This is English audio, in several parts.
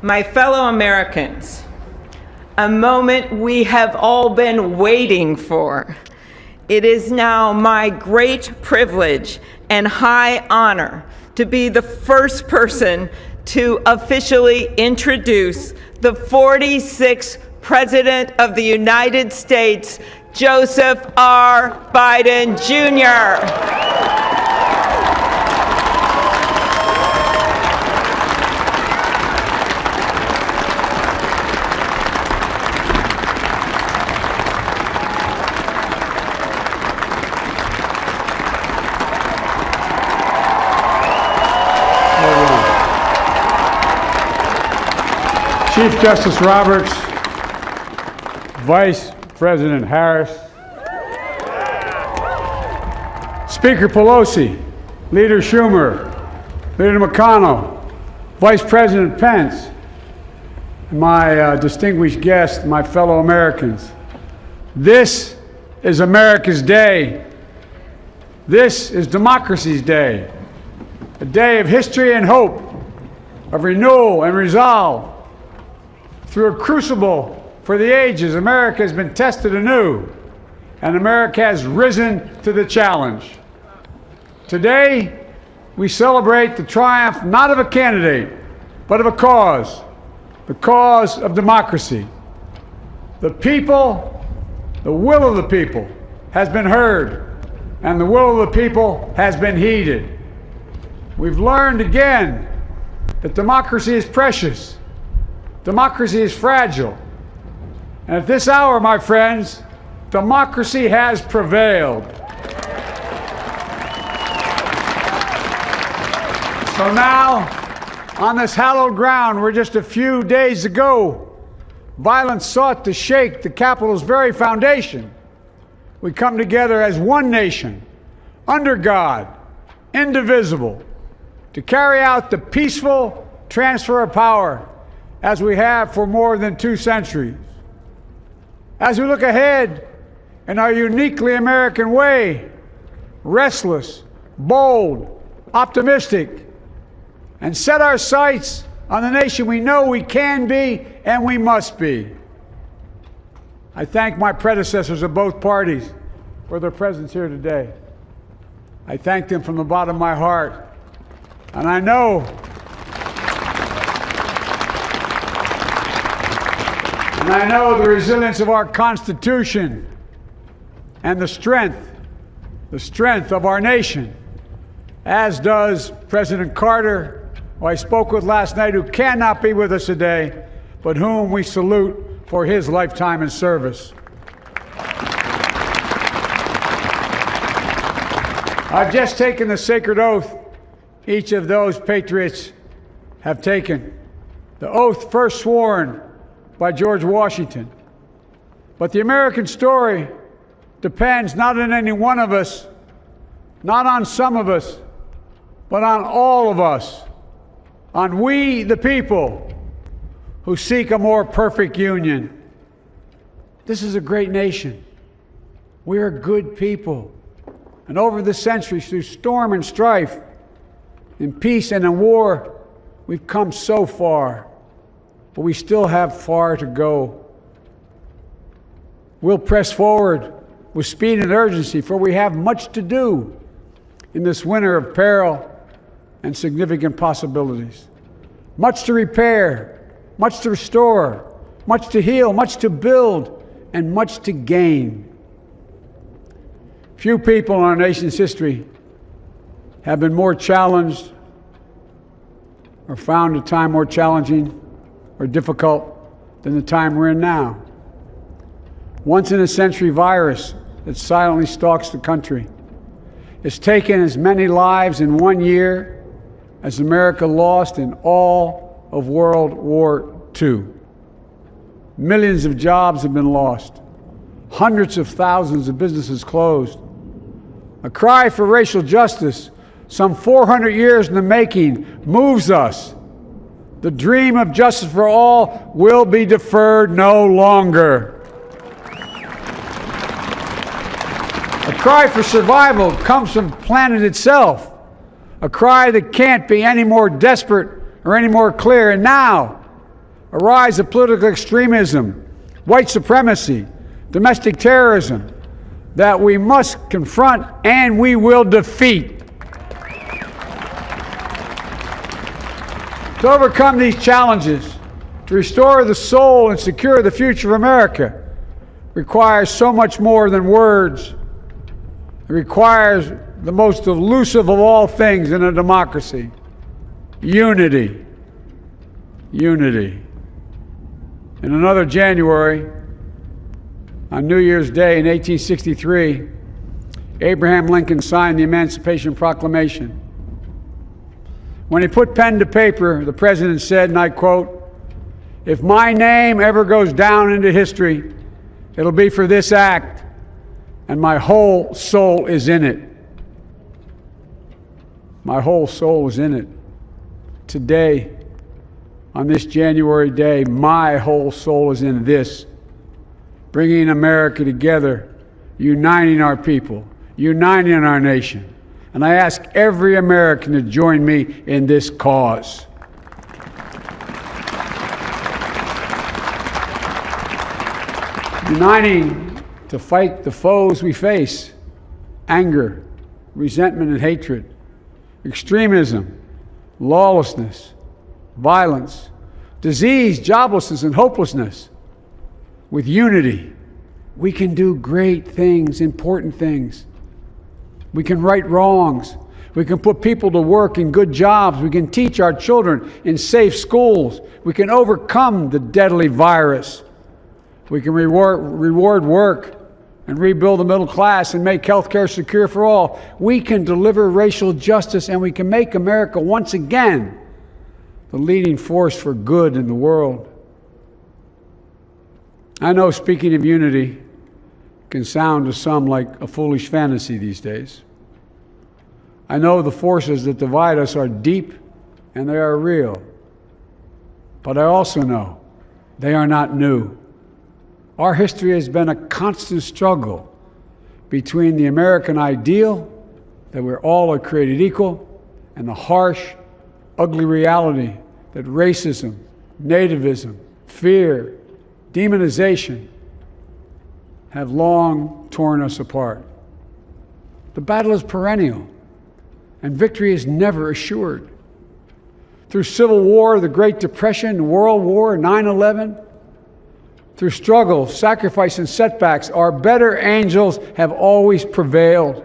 My fellow Americans, a moment we have all been waiting for. It is now my great privilege and high honor to be the first person to officially introduce the 46th President of the United States, Joseph R. Biden, Jr. Chief Justice Roberts, Vice President Harris, Speaker Pelosi, Leader Schumer, Leader McConnell, Vice President Pence, and my distinguished guests, my fellow Americans. This is America's day. This is democracy's day, a day of history and hope, of renewal and resolve. Through a crucible for the ages, America has been tested anew, and America has risen to the challenge. Today, we celebrate the triumph not of a candidate, but of a cause, the cause of democracy. The people, the will of the people has been heard, and the will of the people has been heeded. We've learned again that democracy is precious. Democracy is fragile. And at this hour, my friends, democracy has prevailed. So now, on this hallowed ground where just a few days ago, violence sought to shake the Capitol's very foundation, we come together as one nation, under God, indivisible, to carry out the peaceful transfer of power as we have for more than 2 centuries. As we look ahead in our uniquely American way, restless, bold, optimistic, and set our sights on the nation we know we can be and we must be. I thank my predecessors of both parties for their presence here today. I thank them from the bottom of my heart, and I know the resilience of our Constitution and the strength of our nation, as does President Carter, who I spoke with last night, who cannot be with us today, but whom we salute for his lifetime in service. I've just taken the sacred oath each of those patriots have taken, the oath first sworn by George Washington. But the American story depends not on any one of us, not on some of us, but on all of us, on we the people who seek a more perfect union. This is a great nation. We are good people. And over the centuries, through storm and strife, in peace and in war, we've come so far. But we still have far to go. We'll press forward with speed and urgency, for we have much to do in this winter of peril and significant possibilities. Much to repair, much to restore, much to heal, much to build, and much to gain. Few people in our nation's history have been more challenged or found a time more challenging or difficult than the time we're in now. Once-in-a-century virus that silently stalks the country has taken as many lives in 1 year as America lost in all of World War II. Millions of jobs have been lost. Hundreds of thousands of businesses closed. A cry for racial justice, some 400 years in the making, moves us. The dream of justice for all will be deferred no longer. A cry for survival comes from the planet itself, a cry that can't be any more desperate or any more clear. And now, a rise of political extremism, white supremacy, domestic terrorism that we must confront and we will defeat. To overcome these challenges, to restore the soul and secure the future of America, requires so much more than words. It requires the most elusive of all things in a democracy: unity. Unity. In another January, on New Year's Day in 1863, Abraham Lincoln signed the Emancipation Proclamation. When he put pen to paper, the president said, and I quote, "If my name ever goes down into history, it'll be for this act, and my whole soul is in it." My whole soul is in it. Today, on this January day, my whole soul is in this, bringing America together, uniting our people, uniting our nation. And I ask every American to join me in this cause. Uniting to fight the foes we face: anger, resentment and hatred, extremism, lawlessness, violence, disease, joblessness, and hopelessness. With unity, we can do great things, important things. We can right wrongs. We can put people to work in good jobs. We can teach our children in safe schools. We can overcome the deadly virus. We can reward work and rebuild the middle class and make health care secure for all. We can deliver racial justice, and we can make America once again the leading force for good in the world. I know speaking of unity can sound to some like a foolish fantasy these days. I know the forces that divide us are deep and they are real. But I also know they are not new. Our history has been a constant struggle between the American ideal that we're all are created equal and the harsh, ugly reality that racism, nativism, fear, demonization have long torn us apart. The battle is perennial, and victory is never assured. Through Civil War, the Great Depression, World War, 9/11, through struggle, sacrifice, and setbacks, our better angels have always prevailed.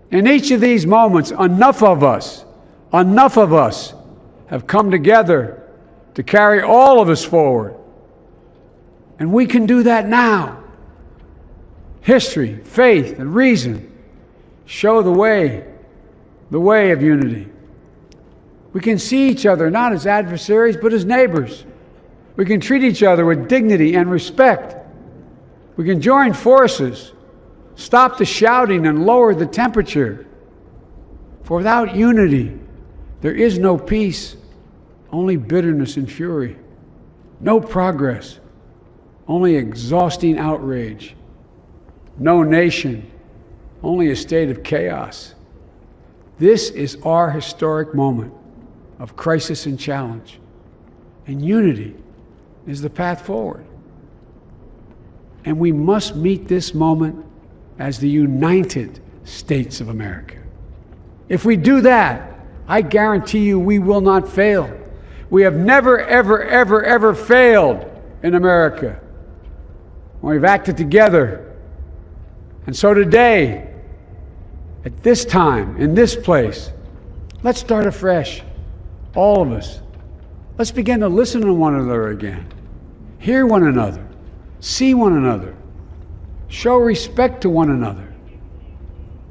In each of these moments, enough of us have come together to carry all of us forward. And we can do that now. History, faith, and reason show the way of unity. We can see each other not as adversaries, but as neighbors. We can treat each other with dignity and respect. We can join forces, stop the shouting, and lower the temperature. For without unity, there is no peace, only bitterness and fury. No progress, only exhausting outrage. No nation, only a state of chaos. This is our historic moment of crisis and challenge, and unity is the path forward. And we must meet this moment as the United States of America. If we do that, I guarantee you we will not fail. We have never, ever, ever, ever failed in America when we've acted together. And so today, at this time, in this place, let's start afresh, all of us. Let's begin to listen to one another again, hear one another, see one another, show respect to one another.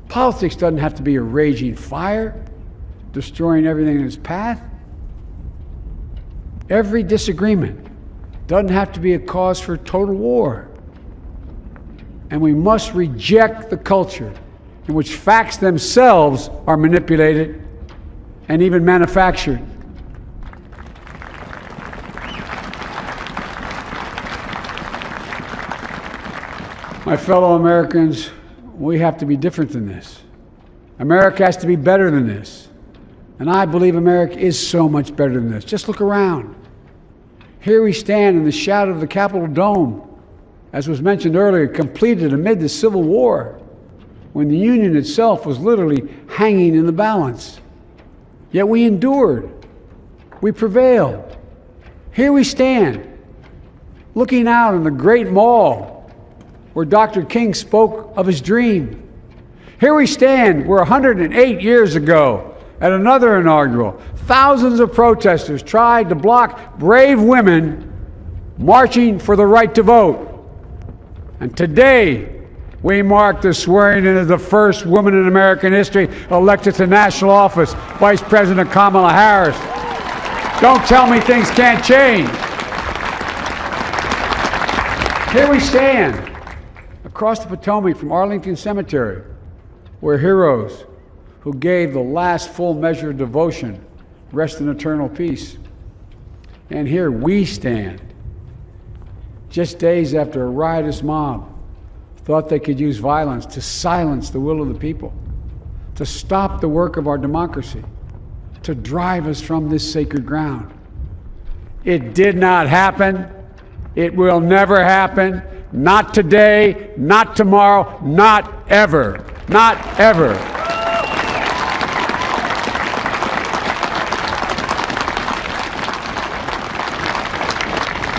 Politics doesn't have to be a raging fire, destroying everything in its path. Every disagreement doesn't have to be a cause for total war. And we must reject the culture in which facts themselves are manipulated and even manufactured. My fellow Americans, we have to be different than this. America has to be better than this. And I believe America is so much better than this. Just look around. Here we stand in the shadow of the Capitol Dome, as was mentioned earlier, completed amid the Civil War, when the Union itself was literally hanging in the balance. Yet we endured. We prevailed. Here we stand, looking out on the great mall where Dr. King spoke of his dream. Here we stand where 108 years ago, at another inaugural, thousands of protesters tried to block brave women marching for the right to vote. And today, we mark the swearing in of the first woman in American history elected to national office, Vice President Kamala Harris. Don't tell me things can't change. Here we stand, across the Potomac from Arlington Cemetery, where heroes who gave the last full measure of devotion rest in eternal peace. And here we stand, just days after a riotous mob thought they could use violence to silence the will of the people, to stop the work of our democracy, to drive us from this sacred ground. It did not happen. It will never happen. Not today, not tomorrow, not ever. Not ever.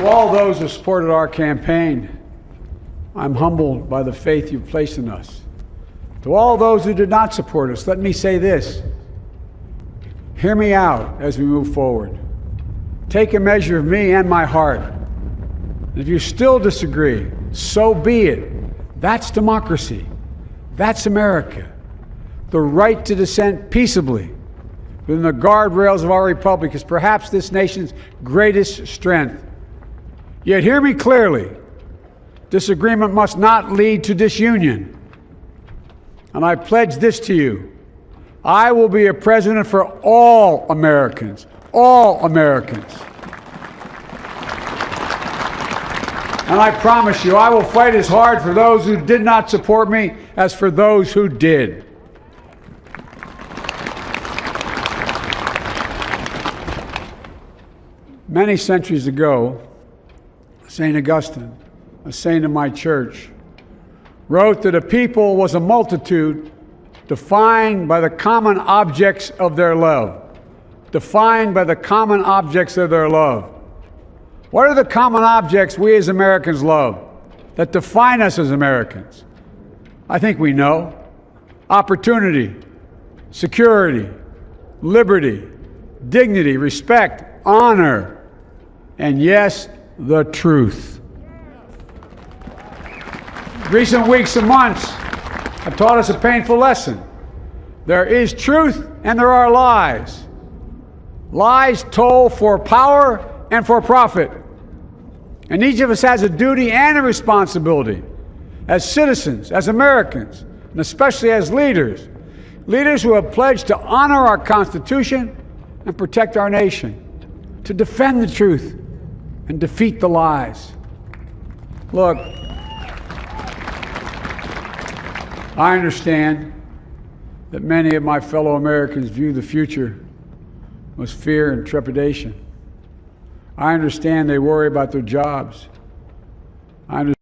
To all those who supported our campaign, I'm humbled by the faith you've placed in us. To all those who did not support us, let me say this. Hear me out as we move forward. Take a measure of me and my heart. And if you still disagree, so be it. That's democracy. That's America. The right to dissent peaceably within the guardrails of our republic is perhaps this nation's greatest strength. Yet hear me clearly. Disagreement must not lead to disunion. And I pledge this to you. I will be a president for all Americans. All Americans. And I promise you, I will fight as hard for those who did not support me as for those who did. Many centuries ago, St. Augustine, a saint of my church, wrote that a people was a multitude defined by the common objects of their love. Defined by the common objects of their love. What are the common objects we as Americans love that define us as Americans? I think we know. Opportunity, security, liberty, dignity, respect, honor, and yes, the truth. Recent weeks and months have taught us a painful lesson. There is truth and there are lies. Lies told for power and for profit. And each of us has a duty and a responsibility as citizens, as Americans, and especially as leaders. Leaders who have pledged to honor our Constitution and protect our nation, to defend the truth and defeat the lies. Look, I understand that many of my fellow Americans view the future with fear and trepidation. I understand they worry about their jobs. I understand